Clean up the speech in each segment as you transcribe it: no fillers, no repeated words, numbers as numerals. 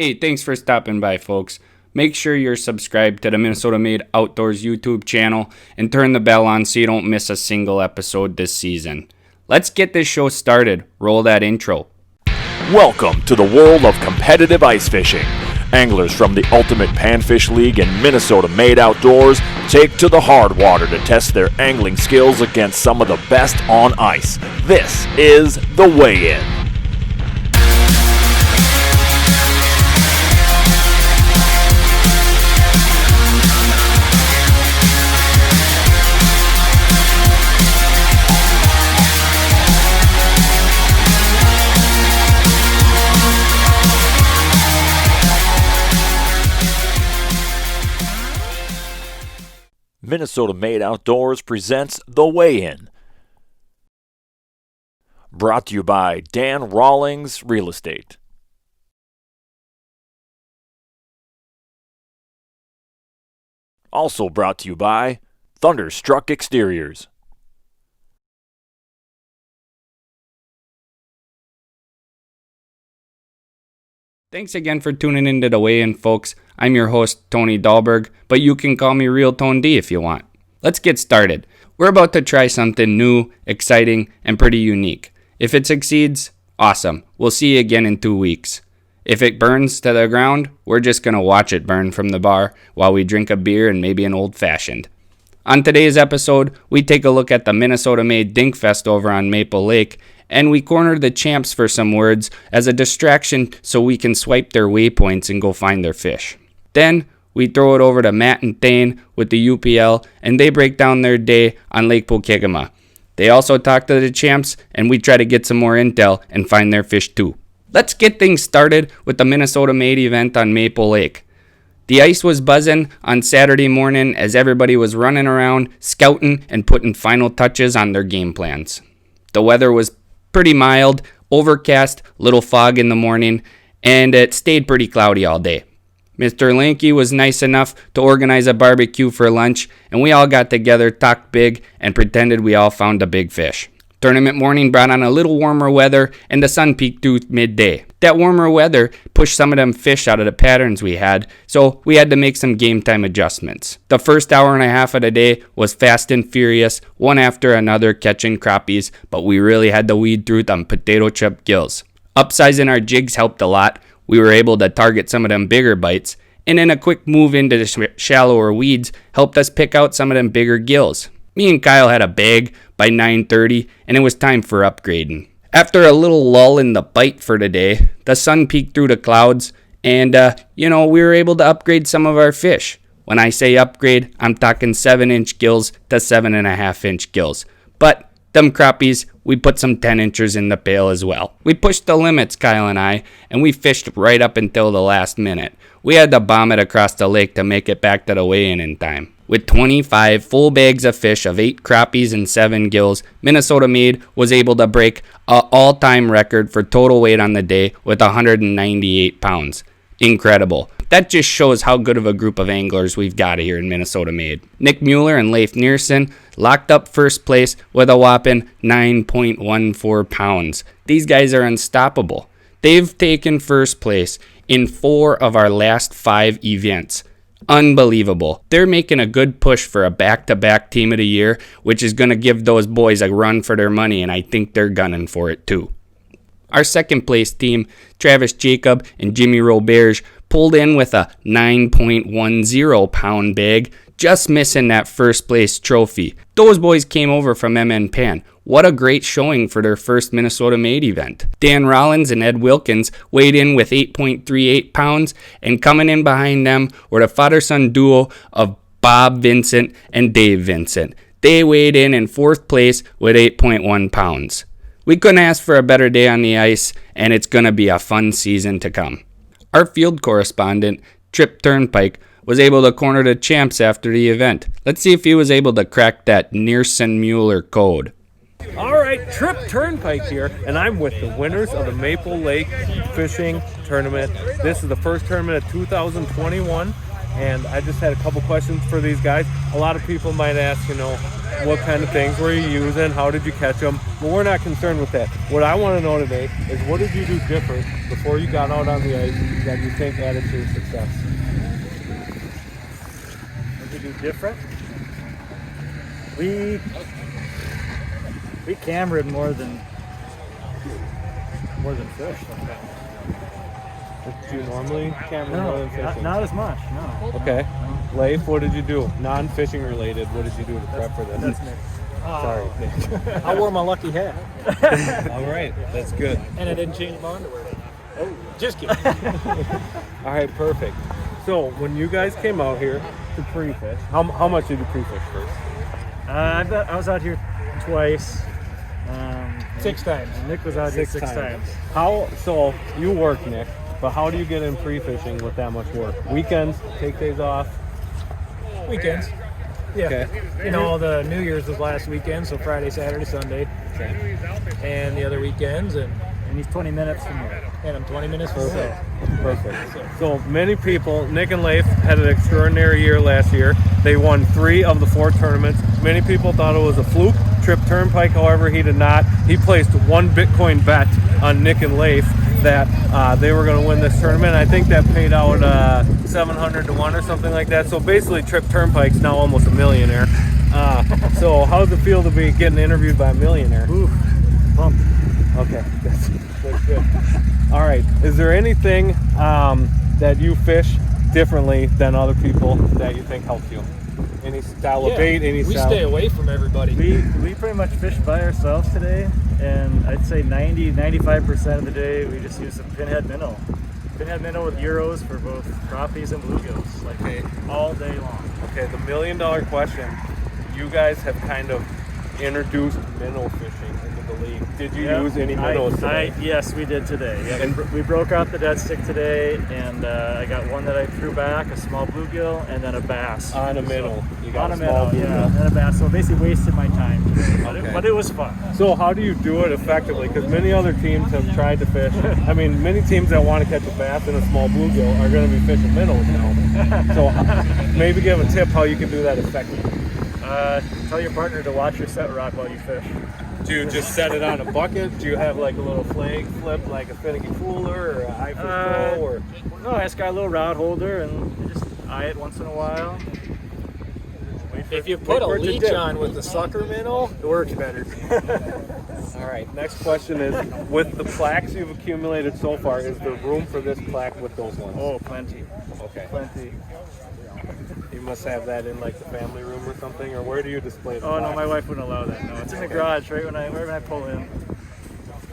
Hey, thanks for stopping by, folks. Make sure you're subscribed to the Minnesota Made Outdoors YouTube channel and turn the bell on so you don't miss a single episode this season. Let's get this show started. Roll that intro. Welcome to the world of competitive ice fishing. Anglers from the Ultimate Panfish League and Minnesota Made Outdoors take to the hard water to test their angling skills against some of the best on ice. This is The Weigh-In. Minnesota Made Outdoors presents The Weigh-In. Brought to you by Dan Rawlings Real Estate. Also brought to you by Thunderstruck Exteriors. Thanks again for tuning into The Weigh-In, folks. I'm your host, Tony Dahlberg, but you can call me Real Tone D if you want. Let's get started. We're about to try something new, exciting, and pretty unique. If it succeeds, awesome. We'll see you again in 2 weeks. If it burns to the ground, we're just going to watch it burn from the bar while we drink a beer and maybe an old-fashioned. On today's episode, we take a look at the Minnesota Made Dinkfest over on Maple Lake, and we corner the champs for some words as a distraction so we can swipe their waypoints and go find their fish. Then, we throw it over to Matt and Thane with the UPL, and they break down their day on Lake Pokegama. They also talk to the champs, and we try to get some more intel and find their fish too. Let's get things started with the Minnesota Made event on Maple Lake. The ice was buzzing on Saturday morning as everybody was running around, scouting, and putting final touches on their game plans. The weather was pretty mild, overcast, little fog in the morning, and it stayed pretty cloudy all day. Mr. Lanky was nice enough to organize a barbecue for lunch, and we all got together, talked big, and pretended we all found a big fish. Tournament morning brought on a little warmer weather, and the sun peeked through midday. That warmer weather pushed some of them fish out of the patterns we had, so we had to make some game time adjustments. The first hour and a half of the day was fast and furious, one after another catching crappies, but we really had to weed through them potato chip gills. Upsizing our jigs helped a lot. We were able to target some of them bigger bites, and then a quick move into the shallower weeds helped us pick out some of them bigger gills. Me and Kyle had a bag by 9:30, and it was time for upgrading. After a little lull in the bite for the day, the sun peeked through the clouds, and we were able to upgrade some of our fish. When I say upgrade, I'm talking 7-inch gills to 7.5-inch gills. But them crappies, we put some 10-inchers in the pail as well. We pushed the limits, Kyle and I, and we fished right up until the last minute. We had to bomb it across the lake to make it back to the weigh-in in time. With 25 full bags of fish of 8 crappies and 7 gills, Minnesota Made was able to break an all-time record for total weight on the day with 198 pounds. Incredible. That just shows how good of a group of anglers we've got here in Minnesota Made. Nick Mueller and Leif Niersen locked up first place with a whopping 9.14 pounds. These guys are unstoppable. They've taken first place in 4 of our last 5 events. Unbelievable. They're making a good push for a back-to-back team of the year, which is going to give those boys a run for their money, and I think they're gunning for it too. Our second place team, Travis Jacob and Jimmy Roberge, pulled in with a 9.10 pound bag, just missing that first place trophy. Those boys came over from MN Pan. What a great showing for their first Minnesota Made event. Dan Rollins and Ed Wilkins weighed in with 8.38 pounds, and coming in behind them were the father-son duo of Bob Vincent and Dave Vincent. They weighed in fourth place with 8.1 pounds. We couldn't ask for a better day on the ice, and it's going to be a fun season to come. Our field correspondent, Trip Turnpike, was able to corner the champs after the event. Let's see if he was able to crack that Niersen-Mueller code. All right, Trip Turnpike here, and I'm with the winners of the Maple Lake Fishing Tournament. This is the first tournament of 2021. and I just had a couple questions for these guys. A lot of people might ask, what kind of things were you using? How did you catch them? But we're not concerned with that. What I want to know today is, what did you do different before you got out on the ice that you think added to your success? What did we do different? We cameraed more than fish sometimes. Do you normally camera more than fishing? Not as much, no. Okay. No. Leif, what did you do? Non-fishing related, what did you do to prep for this? That's Nick. Sorry, Nick. I wore my lucky hat. All right, that's good. And I didn't change my underwear. Oh, just kidding. All right, perfect. So when you guys came out here to pre-fish, how much did you pre-fish first? I was out here twice. 6 times. Nick was out here six times. So you work, Nick, but how do you get in pre-fishing with that much work? Weekends, take days off? Weekends. Yeah. Okay. The New Year's was last weekend, so Friday, Saturday, Sunday. Okay. And the other weekends, and he's 20 minutes from here. And I'm 20 minutes from here. Perfect. So many people, Nick and Leif had an extraordinary year last year. They won 3 of the 4 tournaments. Many people thought it was a fluke. Trip Turnpike, however, he did not. He placed 1 Bitcoin bet on Nick and Leif that they were going to win this tournament. I think that paid out 700 to 1 or something like that. So basically, Trip Turnpike's now almost a millionaire. So how does it feel to be getting interviewed by a millionaire? Ooh, pumped. Okay, that's good. All right, is there anything that you fish differently than other people that you think helps you? Any style of bait? We stay away from everybody. We pretty much fish by ourselves today, and I'd say 95% of the day we just use some pinhead minnow. Pinhead minnow with Euros for both crappies and bluegills, all day long. Okay, the $1 million question. You guys have kind of introduced minnow fishing into the league. Did you use any minnows today? Yes, we did today. Yeah, we broke out the dead stick today, and I got one that I threw back, a small bluegill, and then a bass. On a minnow. You got on a a small minnow, bluegill. and a bass. So basically wasted my time today, but it was fun. So how do you do it effectively? Because many other teams have tried to fish. I mean, many teams that want to catch a bass and a small bluegill are going to be fishing minnows now. So maybe give a tip how you can do that effectively. Tell your partner to watch your set rod while you fish. Do you just set it on a bucket? Do you have like a little flag flip, like a finicky cooler or a high fish pro? Or no, I just got a little rod holder and you just eye it once in a while. If you put a leech on with the sucker minnow, it works better. All right, next question is, with the plaques you've accumulated so far, is there room for this plaque with those ones? Oh, plenty. Okay. Plenty. You must have that in like the family room or something, or where do you display the plaques? No, my wife wouldn't allow that. No, it's in the garage right when I pull in.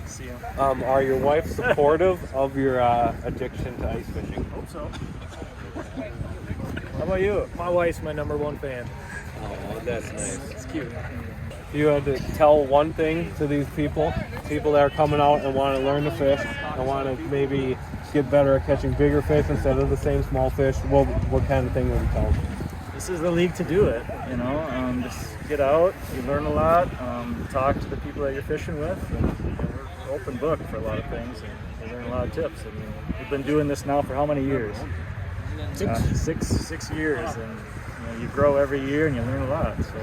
See them. Are your wife supportive of your addiction to ice fishing? Hope so. How about you? My wife's my #1 fan. Oh, that's nice. It's cute. If you had to tell one thing to these people that are coming out and want to learn to fish and want to maybe get better at catching bigger fish instead of the same small fish, what kind of thing would you tell them? This is the league to do it, just get out, you learn a lot, talk to the people that you're fishing with, and we're open book for a lot of things, and you learn a lot of tips. We've been doing this now for how many years? 6 years, and you grow every year and you learn a lot. So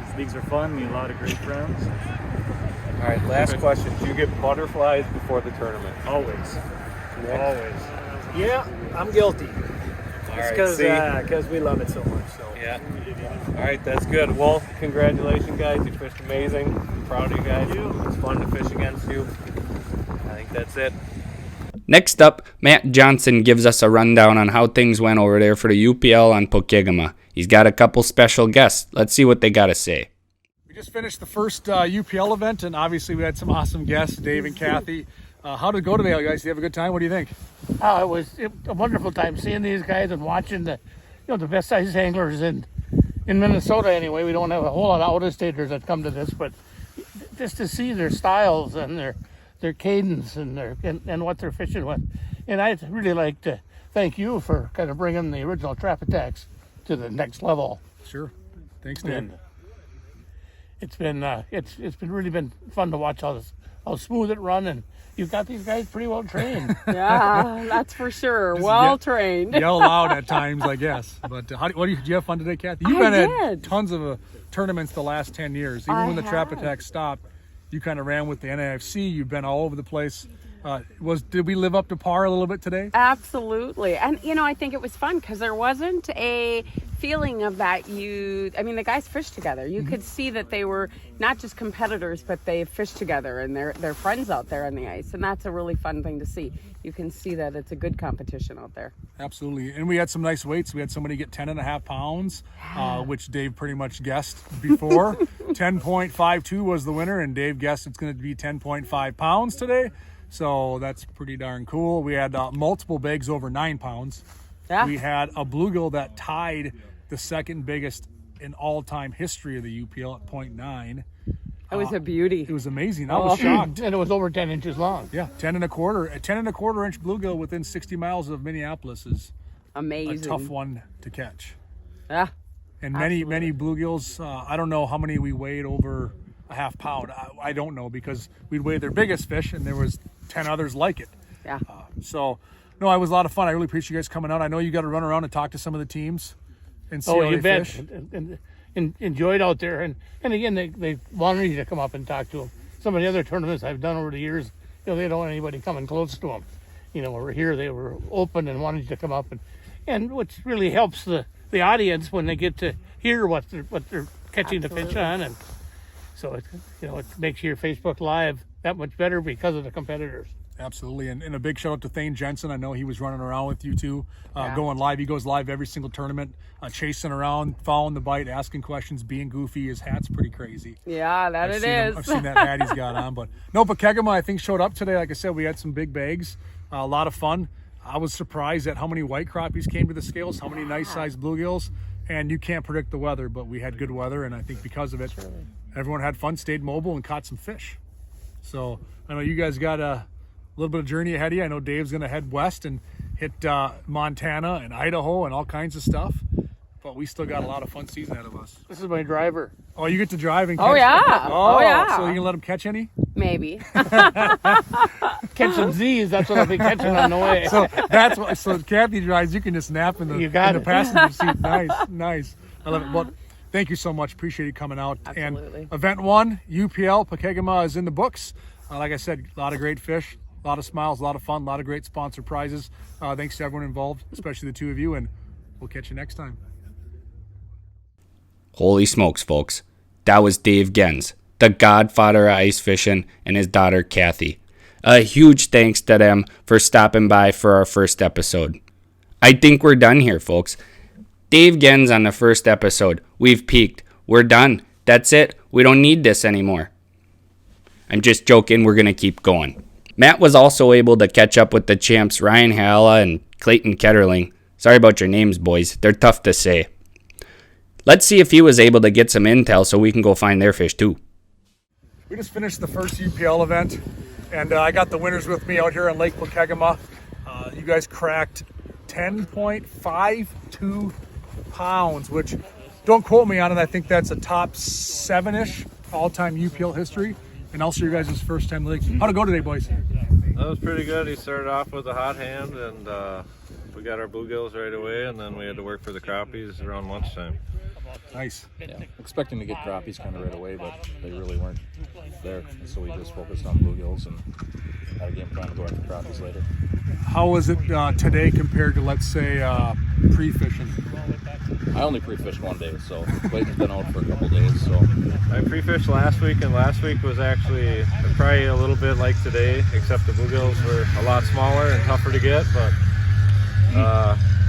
these leagues are fun, meet a lot of great friends. All right, last question. Do you get butterflies before the tournament? Always. Nick? Always. Yeah, I'm guilty. All It's right, because we love it so much. So. Yeah. All right, that's good. Well, congratulations, guys. You fished amazing. I'm proud of you guys. It's fun to fish against you. I think that's it. Next up, Matt Johnson gives us a rundown on how things went over there for the UPL on Pokegama. He's got a couple special guests. Let's see what they got to say. We just finished the first UPL event, and obviously we had some awesome guests, Dave and Kathy. How did it go today, guys? Did you have a good time? What do you think? Oh, it was a wonderful time seeing these guys and watching the best ice anglers in Minnesota. Anyway, we don't have a whole lot of out-of-staters that come to this, but just to see their styles and their cadence and what they're fishing with. And I'd really like to thank you for kind of bringing the original Trap Attacks to the next level. Sure. Thanks, Dan. it's been really been fun to watch how smooth it run, and you've got these guys pretty well trained. Yeah, that's for sure. Well trained. Yell loud at times, I guess. But did you have fun today, Kathy? You've been at tons of tournaments the last 10 years. Even when the trap attack stopped, you kind of ran with the NAFC. You've been all over the place. Did we live up to par a little bit today? Absolutely. And, I think it was fun because there wasn't a feeling of that. The guys fished together. You could see that they were not just competitors, but they fished together and they're friends out there on the ice. And that's a really fun thing to see. You can see that it's a good competition out there. Absolutely. And we had some nice weights. We had somebody get 10.5 pounds, which Dave pretty much guessed before. 10.52 was the winner, and Dave guessed it's going to be 10.5 pounds today. So that's pretty darn cool. We had multiple bags over 9 pounds. Yeah. We had a bluegill that tied the second biggest in all-time history of the UPL at 0.9. It was a beauty. It was amazing. I was shocked. And it was over 10 inches long. Yeah, 10 and a quarter. A 10 and a quarter inch bluegill within 60 miles of Minneapolis is amazing. A tough one to catch. Yeah. And many bluegills, I don't know how many we weighed over a half pound. I don't know, because we'd weigh their biggest fish and there was 10 others like it. Yeah. No, it was a lot of fun. I really appreciate you guys coming out. I know you got to run around and talk to some of the teams and see how they fish. And enjoyed out there. And again, they wanted you to come up and talk to them. Some of the other tournaments I've done over the years, they don't want anybody coming close to them. Over here, they were open and wanted you to come up. And which really helps the audience when they get to hear what they're catching the fish on. And so it makes your Facebook Live that much better because of the competitors. Absolutely. And a big shout out to Thane Jensen. I know he was running around with you too, going live. He goes live every single tournament, chasing around, following the bite, asking questions, being goofy. His hat's pretty crazy. Yeah, I've seen that hat he's got on. But no, Pokegama, I think, showed up today. Like I said, we had some big bags, a lot of fun. I was surprised at how many white crappies came to the scales, how many nice sized bluegills. And you can't predict the weather, but we had good weather. And I think because of it, everyone had fun, stayed mobile, and caught some fish. So I know you guys got a little bit of journey ahead of you. I know Dave's going to head west and hit Montana and Idaho and all kinds of stuff. But we still got a lot of fun season ahead of us. This is my driver. Oh, you get to drive and catch? Oh, yeah. Oh, yeah. So you going to let him catch any? Maybe. Catch some Z's. That's what I'll be catching on the way. So Kathy drives. You can just nap in the passenger seat. Nice. I love it. Well, thank you so much. Appreciate you coming out. Absolutely. And event 1, UPL, Pokegama, is in the books. Like I said, a lot of great fish, a lot of smiles, a lot of fun, a lot of great sponsor prizes. Thanks to everyone involved, especially the two of you, and we'll catch you next time. Holy smokes, folks. That was Dave Gens, the godfather of ice fishing, and his daughter, Kathy. A huge thanks to them for stopping by for our first episode. I think we're done here, folks. Dave Gens on the first episode. We've peaked. We're done. That's it. We don't need this anymore. I'm just joking. We're going to keep going. Matt was also able to catch up with the champs Ryan Halla and Clayton Ketterling. Sorry about your names, boys. They're tough to say. Let's see if he was able to get some intel so we can go find their fish too. We just finished the first UPL event, and I got the winners with me out here on Lake Pokegama. You guys cracked 10.52 pounds, which, don't quote me on it, I think that's a top 7-ish all-time UPL history. And also your guys' first time lake. How'd it go today, boys? That was pretty good. He started off with a hot hand, and we got our bluegills right away, and then we had to work for the crappies around lunchtime. Nice. Yeah, expecting to get crappies kind of right away, but they really weren't there. So we just focused on bluegills and had a game plan to go after crappies later. How was it today compared to, let's say, pre-fishing? I only pre-fished one day, so Clayton's been out for a couple days. So I pre-fished last week, and last week was actually probably a little bit like today, except the bluegills were a lot smaller and tougher to get. But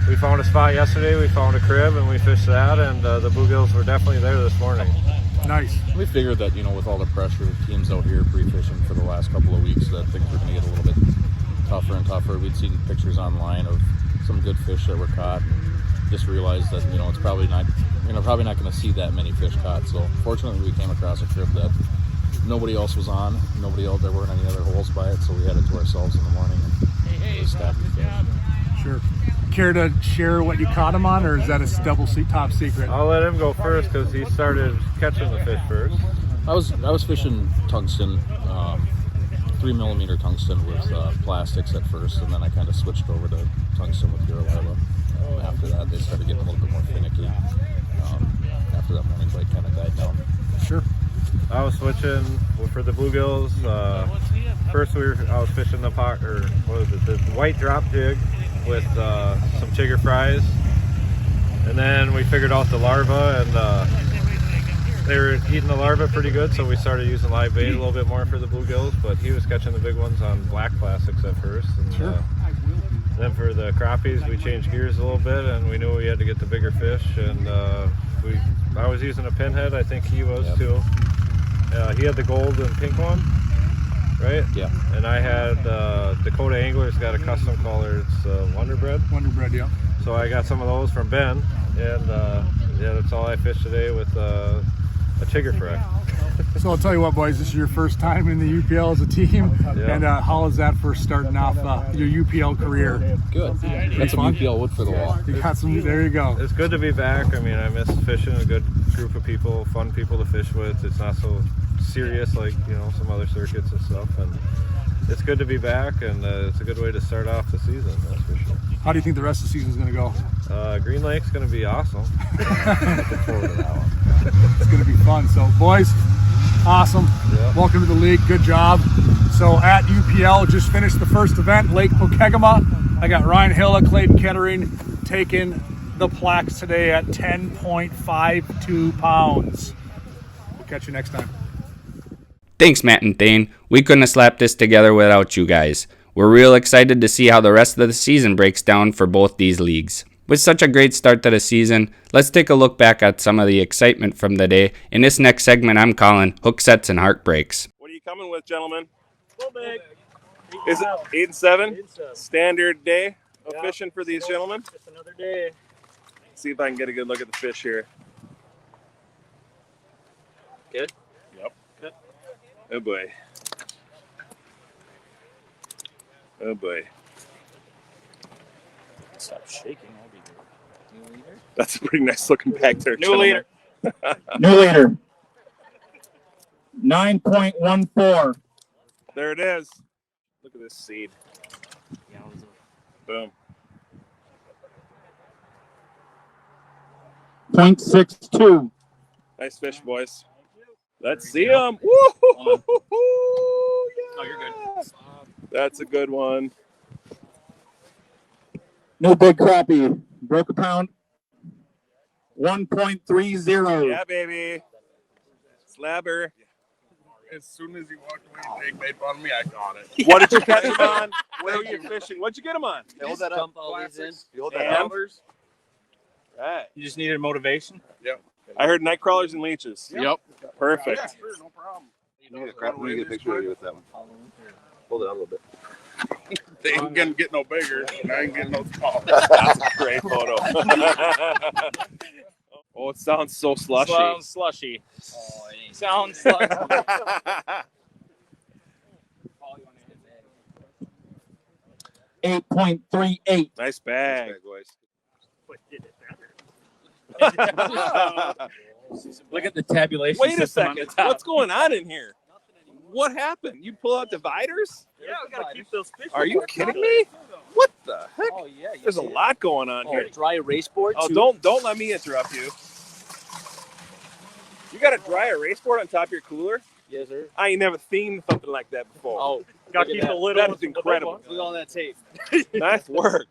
we found a spot yesterday, we found a crib, and we fished that, and the bluegills were definitely there this morning. Nice. We figured that, with all the pressure, teams out here pre-fishing for the last couple of weeks, that things were going to get a little bit tougher and tougher. We'd seen pictures online of some good fish that were caught, and just realized that it's probably not going to see that many fish caught. So fortunately, we came across a crib that nobody else was on. There weren't any other holes by it, so we had it to ourselves in the morning and just stacked the fish. Sure. care to share what you caught him on, or is that a top secret? I'll let him go first because he started catching the fish first. I was fishing tungsten, 3mm tungsten with plastics at first, and then I kind of switched over to tungsten with Eurolila. After that, they started getting a little bit more finicky. After that morning bite kind of died down. Sure. I was switching for the bluegills. First, I was fishing the the white drop jig with some chigger fries, and then we figured out the larva, and they were eating the larva pretty good, so we started using live bait a little bit more for the bluegills. But he was catching the big ones on black plastics at first. And, Sure. then for the crappies, we changed gears a little bit, and we knew we had to get the bigger fish. And I was using a pinhead. I think he was too. He had the gold and pink one, right? Yeah. And I had Dakota Angler's got a custom color. It's Wonder Bread. Wonder Bread, yeah. So I got some of those from Ben, and that's all I fished today with a chigger fry. So I'll tell you what, boys, this is your first time in the UPL as a team, and how is that for starting off your UPL career? Good. Got some UPL wood for the wall. You got some. There you go. It's good to be back. I mean, I miss fishing, a good group of people, fun people to fish with. It's not so serious like some other circuits and stuff, and it's good to be back, and it's a good way to start off the season, that's for sure. How do you think the rest of the season is going to go? Green Lake's going to be awesome. Looking forward to that one. It's going to be fun. So, boys, awesome. Yeah. Welcome to the league. Good job. So, at UPL, just finished the first event, Lake Pokegama. I got Ryan Hilla, Clayton Kettering taking the plaques today at 10.52 pounds. We'll catch you next time. Thanks, Matt and Thane. We couldn't have slapped this together without you guys. We're real excited to see how the rest of the season breaks down for both these leagues. With such a great start to the season, let's take a look back at some of the excitement from the day. In this next segment, I'm calling Hook Sets and Heartbreaks. What are you coming with, gentlemen? Full bag. Is it 8 and 7? 8 and 7. Standard day of fishing for these gentlemen? Just another day. See if I can get a good look at the fish here. Good? Yep. Good. Oh boy. Oh boy. Stop shaking. That'll be good. New leader? That's a pretty nice looking bag there, New gentlemen. leader. New leader. 9.14. There it is. Look at this seed. Boom. 0.62. Nice fish, boys. Let's see them. Woo-hoo-hoo-hoo-hoo. Oh, you're good. That's a good one. No big crappie. Broke a pound. 1.30. Yeah, baby. Slabber. As soon as he walked away, Jake made fun of me. I got it. What did you catch him on? Where were you fishing? What'd you get him on? Hold that up. You hold that up. Right. You just needed motivation? Yep. I heard night crawlers and leeches. Yep. Perfect. Yeah, sure, no problem. Let me get a picture of you with that one. Hold it out a little bit. They ain't gonna get no bigger, and I ain't getting no smaller. That's a great photo. Oh, it sounds so slushy. Sounds slushy. Sounds slushy. 8.38. Nice bag. boys. Look at the tabulation. Wait a system on second. the top. What's going on in here? What happened? You pull out dividers? Yeah, we gotta keep those fish. Are you kidding me? What the heck? Oh yeah. There's a lot going on here. Dry erase board. Oh, don't let me interrupt you. You got a dry erase board on top of your cooler? Yes, sir. I ain't never seen something like that before. Oh, Gotta keep the lid That on. is incredible. look at all that tape. Nice work.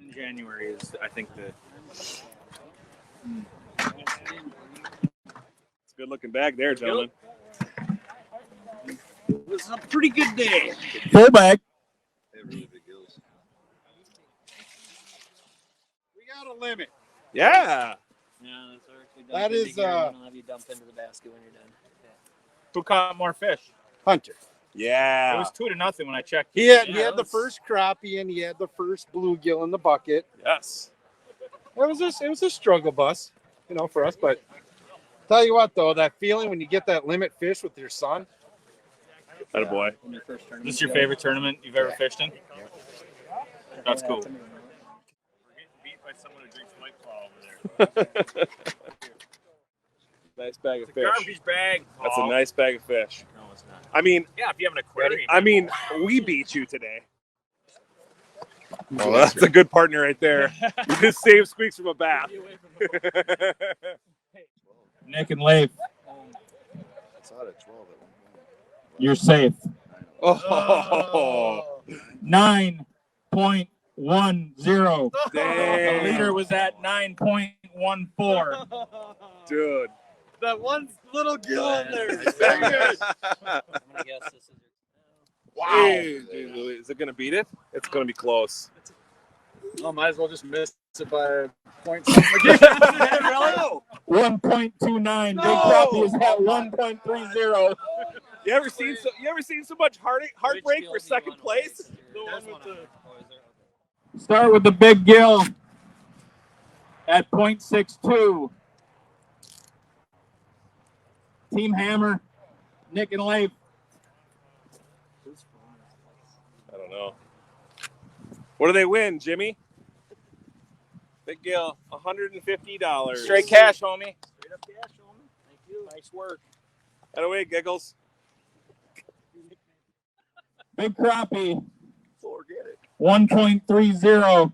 In January is, I think, the. It's a good looking bag there, gentlemen. It was a pretty good day. Full bag. They have really big gills. We got a limit. Yeah. Yeah, that's actually That is, I'll have you dump into the basket when you're done. Who caught more fish? Hunter. Yeah. It was 2-0 when I checked. He had Yeah, the that's- first crappie and he had the first bluegill in the bucket. Yes. It was a struggle bus, for us. But tell you what, though, that feeling when you get that limit fish with your son. Attaboy. In your first tournament. This is your favorite tournament you've ever fished in? That's cool. someone who drinks White Claw over there. Nice bag of fish. Garbage bag. That's a nice bag of fish. No, it's not. I mean, Yeah, if you have an aquarium. I mean, we beat you today. Well, that's a good partner right there. You just saved Squeaks from a bath. Nick and Leif, It's out at 12 at one point. you're safe. Oh, 9.10. dang. The leader was at 9.14. Dude. That one little gill in there. Wow. Is it going to beat it? It's going to be close. Oh, might as well just miss it by points. 1.29. Big Crappie is at 1.30. You ever seen so much heartbreak for second place? Start with the Big Gill at 0.62. Team Hammer, Nick and Leif. I don't know. What do they win, Jimmy? Big Gill, $150. Straight cash, homie. Straight up cash, homie. Thank you. Nice work. That away, Giggles. Big Crappie, Forget it. 1.30.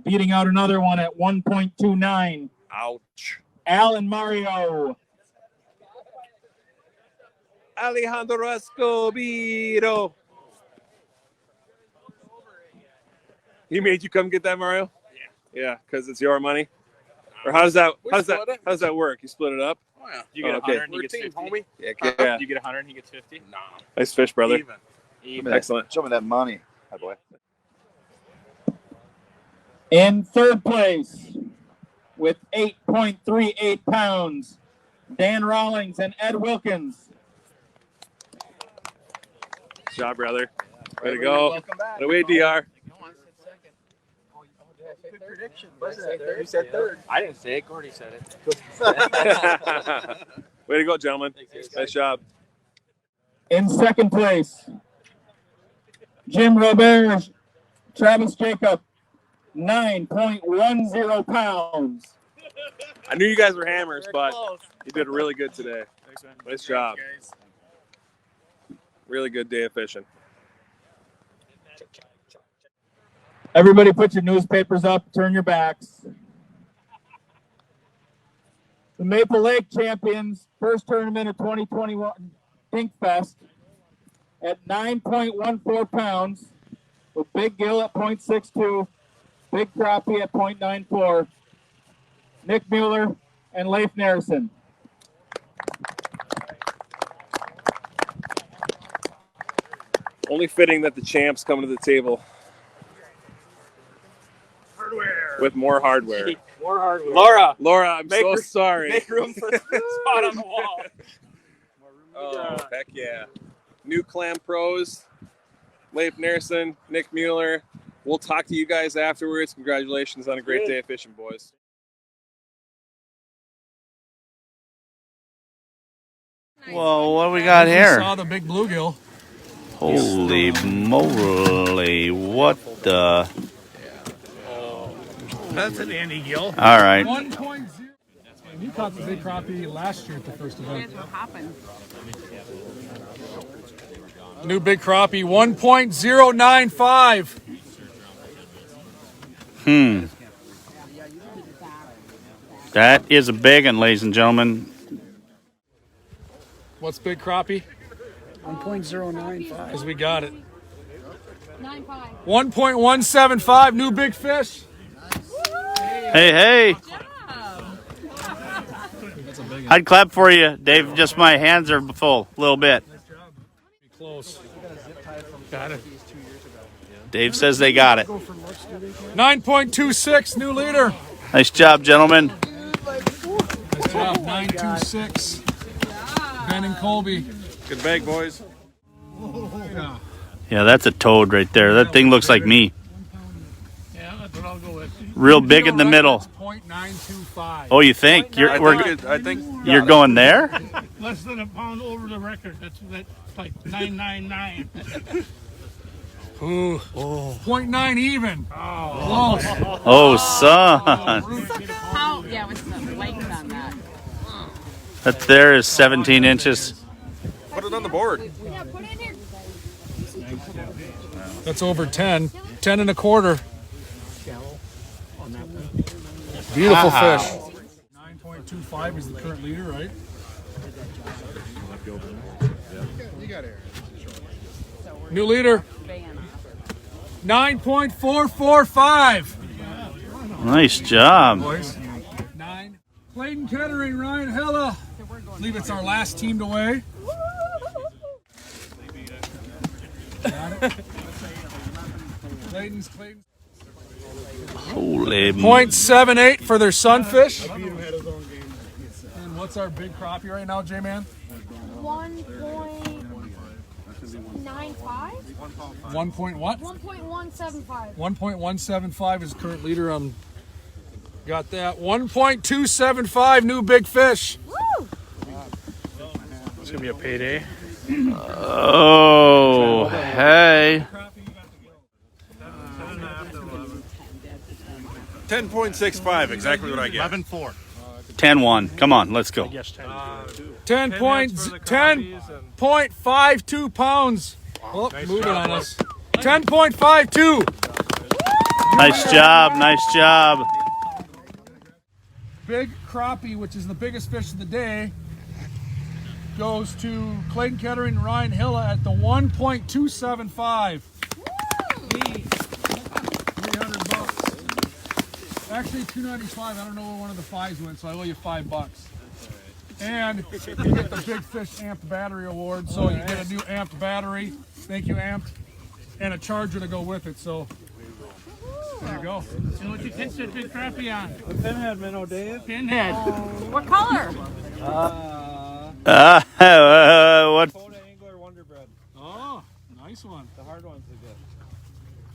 Beating out another one at 1.29. Ouch. Al and Mario. Alejandro Escobedo. He made you come get that, Mario? Yeah, because it's your money. Or how's that work? You split it up? Oh, yeah. You get 100 and he gets 50. Homie. Yeah. You get 100 and he gets 50? No. Nice fish, brother. Even. Excellent. Show me that money. Hi, boy. In third place with 8.38 pounds, Dan Rawlings and Ed Wilkins. Good job, brother. Way to go. Get away, DR. Good prediction. You said third. I didn't say it. Gordy said it. Way to go, gentlemen. Nice job. In second place, Jim Robert, Travis Jacob, 9.10 pounds. I knew you guys were hammers, but you did really good today. Nice job. Really good day of fishing. Everybody put your newspapers up, turn your backs. The Maple Lake champions, first tournament of 2021 Pink Fest at 9.14 pounds with Big Gill at 0.62, Big Crappie at 0.94, Nick Mueller and Leif Narrison. Only fitting that the champs come to the table with more hardware. More hardware. Laura, I'm so sorry. Make room for the spot on the wall. Oh, heck yeah. New Clam Pros, Leif Narrison, Nick Mueller. We'll talk to you guys afterwards. Congratulations on a great day of fishing, boys. Well, what do we got here? Saw the big bluegill. Holy moly, what the... That's an Andy Gill. All right. 1.0. You caught the big crappie last year at the first event. New big crappie, 1.095. That is a big one, ladies and gentlemen. What's big crappie? 1.095. Because we got it. 1.175, new big fish. Hey. I'd clap for you, Dave. Just my hands are full a little bit. Close. Got it. Dave says they got it. 9.26, new leader. Nice job, gentlemen. Nice job, 9.26. Ben and Colby. Good bag, boys. Yeah, that's a toad right there. That thing looks like me. Yeah, that's what I'll go with. Real big in the middle. 0.925. Oh, you think? I think You're going there? Less than a pound over the record. That's like 999. Ooh. 0.9 even. Oh. Close. Oh, son. How? Yeah, what's the length on that? That there is 17 inches. Put it on the board. That's over 10. 10 and a quarter. Beautiful fish. 9.25 is the current leader, right? New leader. 9.445. Nice job. Boys. 9. Clayton Kettering, Ryan Hella. I believe it's our last team to weigh. Got it. Clayton's. Holy. 0.78 for their sunfish. And what's our big crappie right now, J-Man? 1.95? 1 point what? 1.175. 1.175 is current leader. Got that. 1.275 new big fish. Woo! It's gonna be a payday. Oh, hey. 10.65, exactly what I get. 11.4. 10-1. Come on, let's go. 10.52 pounds. Oh, moving on us. 10.52. Nice job, nice job. Big crappie, which is the biggest fish of the day, goes to Clayton Kettering and Ryan Hilla at the 1.275. 300 bucks. Actually, 295. I don't know where one of the fives went, so I owe you $5. And you get the Big Fish Amped Battery Award, so you get a new amped battery. Thank you, Amped, and a charger to go with it. So there you go. So what you catch that big crappie on? A pinhead minnow, Dave. Pinhead. What color? What? Dakota Angler Wonder Bread. Oh, nice one. The hard ones they get.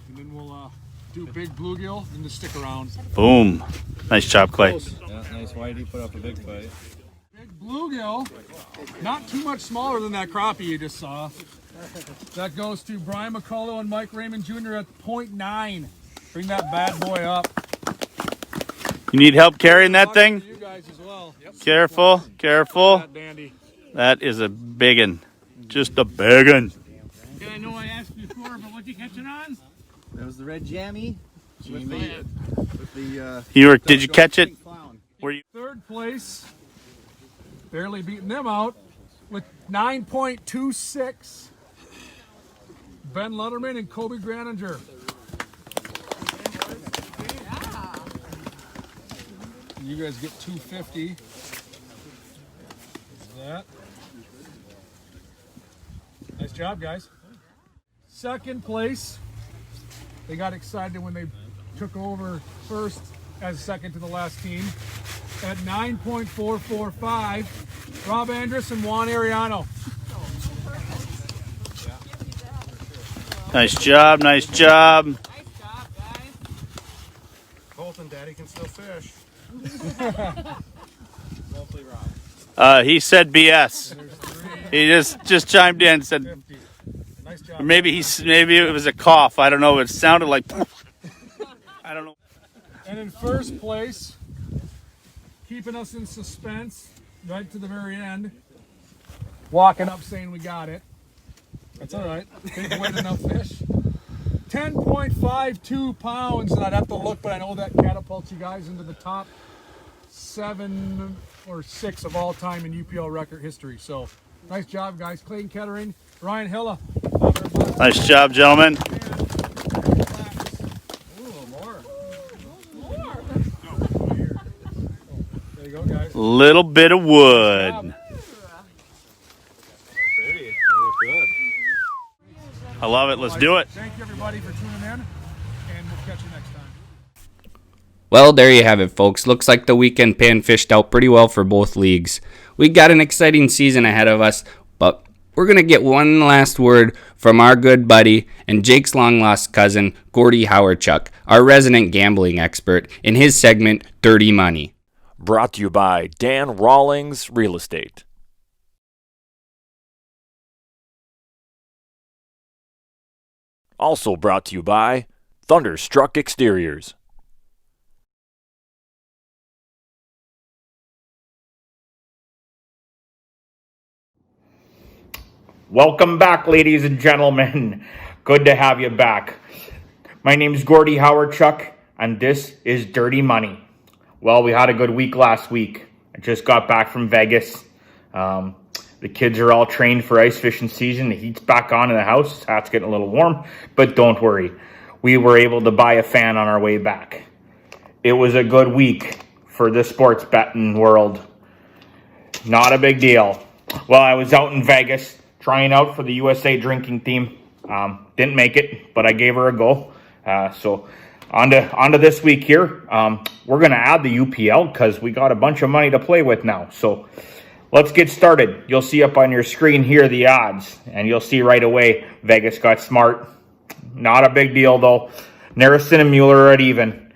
And then we'll do big bluegill and just stick around. Boom. Nice job, Clay. Yeah, nice whitey, put up a big fight. Big bluegill, not too much smaller than that crappie you just saw. That goes to Brian McCullough and Mike Raymond Jr. at 0.9. Bring that bad boy up. You need help carrying that thing? You guys as well. Yep. Careful, careful. That dandy. That is a biggin. Just a biggin. Yeah, I know I asked before, but what you catch it on? That was the red jammy. With the Did you catch it? Were you? Third place, barely beating them out with 9.26. Ben Lutterman and Kobe Graninger. You guys get 250. That. Nice job, guys. Second place. They got excited when they took over first as second to the last team at 9.445. Rob Andrus and Juan Ariano. Nice job, nice job. Colton, Daddy can still fish. He said BS. He just chimed in and said, Nice job. or maybe it was a cough. I don't know. It sounded like. I don't know. And in first place, keeping us in suspense right to the very end, walking up saying we got it. That's all right. Didn't win enough fish. 10.52 pounds, and I'd have to look, but I know that catapults you guys into the top 7 or 6 of all time in UPL record history. So nice job, guys. Clayton Kettering, Ryan Hilla. Nice job, gentlemen. There you go, guys. Little bit of wood. I love it. Let's do it. Thank you, everybody, for tuning in, and we'll catch you next time. Well, there you have it, folks. Looks like the weekend pan fished out pretty well for both leagues. We got an exciting season ahead of us, but we're going to get one last word from our good buddy and Jake's long-lost cousin, Gordy Howarchuk, our resident gambling expert, in his segment, Dirty Money. Brought to you by Dan Rawlings Real Estate. Also brought to you by Thunderstruck Exteriors. Welcome back, ladies and gentlemen. Good to have you back. My name's Gordy Howardchuk, and this is Dirty Money. Well, we had a good week last week. I just got back from Vegas. The kids are all trained for ice fishing season. The heat's back on in the house. The hat's getting a little warm, but don't worry. We were able to buy a fan on our way back. It was a good week for the sports betting world. Not a big deal. Well, I was out in Vegas trying out for the USA drinking team. Didn't make it, but I gave her a go. So on to this week here. We're going to add the UPL because we got a bunch of money to play with now. So let's get started. You'll see up on your screen here the odds, and you'll see right away Vegas got smart. Not a big deal, though. Narrison and Mueller are at even.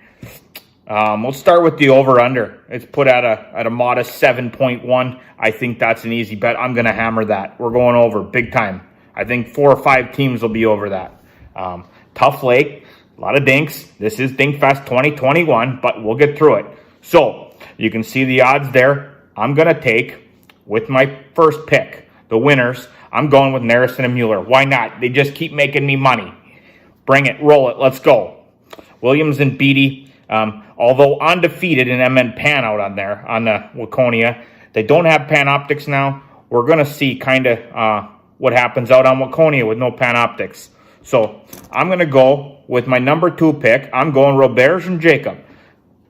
We'll start with the over-under. It's put at a modest 7.1. I think that's an easy bet. I'm going to hammer that. We're going over big time. I think 4 or 5 teams will be over that. Tough lake, a lot of dinks. This is Dinkfest 2021, but we'll get through it. So you can see the odds there. I'm going to take, with my first pick, the winners, I'm going with Narrison and Mueller. Why not? They just keep making me money. Bring it, roll it, let's go. Williams and Beatty, although undefeated in MN Pan out on there, on the Waconia, they don't have Panoptics now. We're going to see kind of what happens out on Waconia with no Panoptics. So I'm going to go with my number 2 pick. I'm going Roberge and Jacob.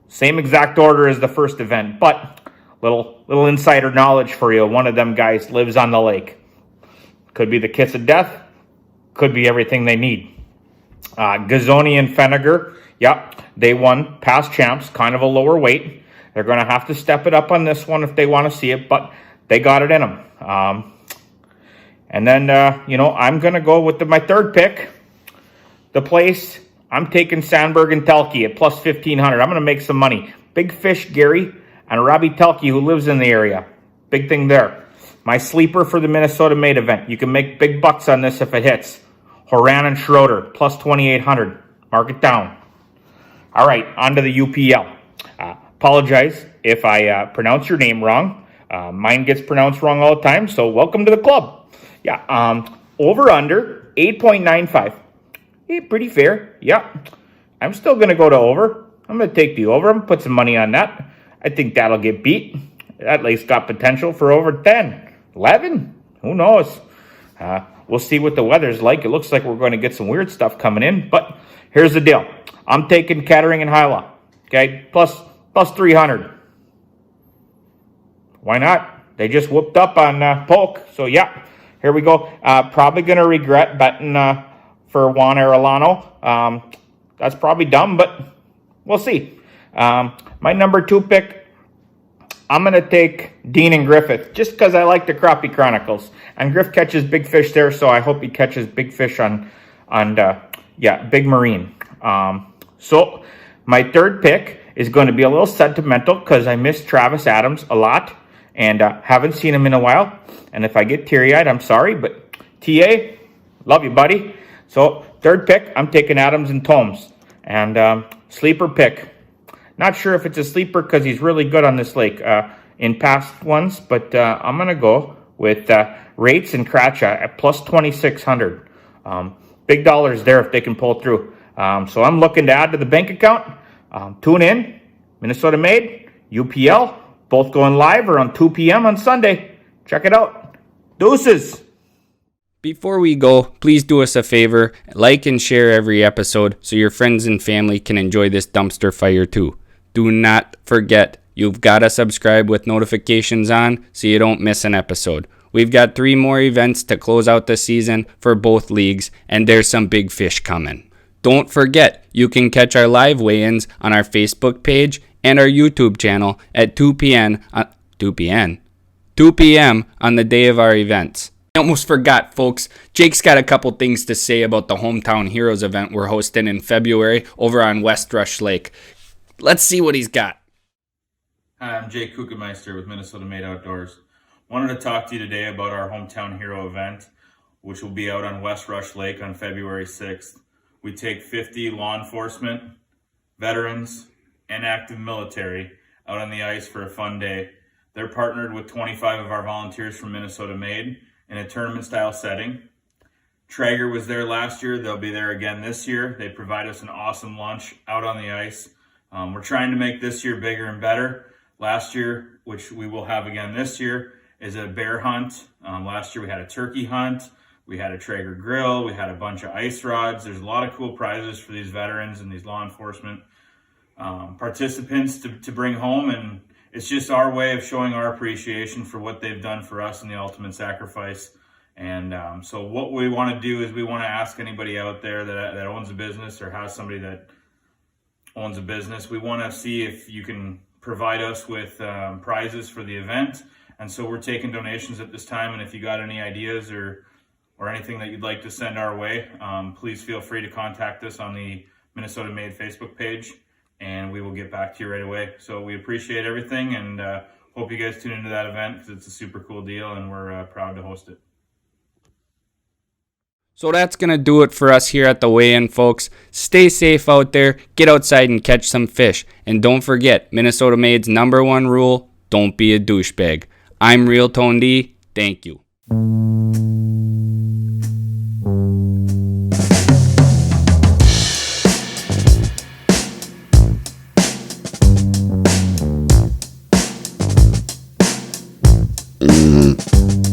Same exact order as the first event, but little insider knowledge for you. One of them guys lives on the lake. Could be the kiss of death. Could be everything they need. Ghizoni and Feniger, yep, they won past champs, kind of a lower weight. They're going to have to step it up on this one if they want to see it, but they got it in them. And then, I'm going to go with my third pick. The place, I'm taking Sandberg and Telke at plus 1,500. I'm going to make some money. Big Fish Gary and Robbie Telke, who lives in the area. Big thing there. My sleeper for the Minnesota Made event. You can make big bucks on this if it hits. Horan and Schroeder, plus 2,800. Mark it down. All right, on to the UPL. Apologize if I pronounce your name wrong. Mine gets pronounced wrong all the time, so welcome to the club. Yeah, over under 8.95. Hey, pretty fair. Yeah, I'm still going to go to over. I'm going to take the over. I'm going to put some money on that. I think that'll get beat. That lake's got potential for over 10. 11? Who knows? We'll see what the weather's like. It looks like we're going to get some weird stuff coming in, but here's the deal. I'm taking Kettering and Hyla. Okay, plus 300. Why not? They just whooped up on Polk. So, yeah, here we go. Probably going to regret betting for Juan Arellano. That's probably dumb, but we'll see. My number 2 pick, I'm going to take Dean and Griffith just because I like the Crappie Chronicles. And Griff catches big fish there, so I hope he catches big fish on Big Marine. So my third pick is going to be a little sentimental because I miss Travis Adams a lot and haven't seen him in a while. And if I get teary-eyed, I'm sorry, but TA, love you, buddy. So third pick, I'm taking Adams and Tomes. And sleeper pick. Not sure if it's a sleeper because he's really good on this lake in past ones, but I'm going to go with Rates and Cratcha at plus 2,600. Big dollars there if they can pull through. So I'm looking to add to the bank account. Tune in. Minnesota Made, UPL, both going live around 2 p.m. on Sunday. Check it out. Deuces. Before we go, please do us a favor, like and share every episode so your friends and family can enjoy this dumpster fire too. Do not forget, you've got to subscribe with notifications on so you don't miss an episode. We've got 3 more events to close out the season for both leagues, and there's some big fish coming. Don't forget, you can catch our live weigh-ins on our Facebook page and our YouTube channel at 2 p.m. on the day of our events. I almost forgot, folks. Jake's got a couple things to say about the Hometown Heroes event we're hosting in February over on West Rush Lake. Let's see what he's got. Hi, I'm Jake Kuchenmeister with Minnesota Made Outdoors. Wanted to talk to you today about our Hometown Hero event, which will be out on West Rush Lake on February 6th. we take 50 law enforcement, veterans, and active military out on the ice for a fun day. They're partnered with 25 of our volunteers from Minnesota Made in a tournament style setting. Traeger was there last year. They'll be there again this year. They provide us an awesome lunch out on the ice. We're trying to make this year bigger and better. Last year, which we will have again this year, is a bear hunt. Last year we had a turkey hunt. We had a Traeger grill. We had a bunch of ice rods. There's a lot of cool prizes for these veterans and these law enforcement participants to bring home. And it's just our way of showing our appreciation for what they've done for us in the ultimate sacrifice. And so what we want to do is we want to ask anybody out there that owns a business or has somebody that owns a business, we want to see if you can provide us with prizes for the event. And so we're taking donations at this time. And if you got any ideas or anything that you'd like to send our way, please feel free to contact us on the Minnesota Made Facebook page, and we will get back to you right away. So we appreciate everything, and hope you guys tune into that event because it's a super cool deal, and we're proud to host it. So that's going to do it for us here at the weigh-in, folks. Stay safe out there, get outside and catch some fish. And don't forget, Minnesota Made's #1 rule, don't be a douchebag. I'm Real Tone D. Thank you. Mm-hmm.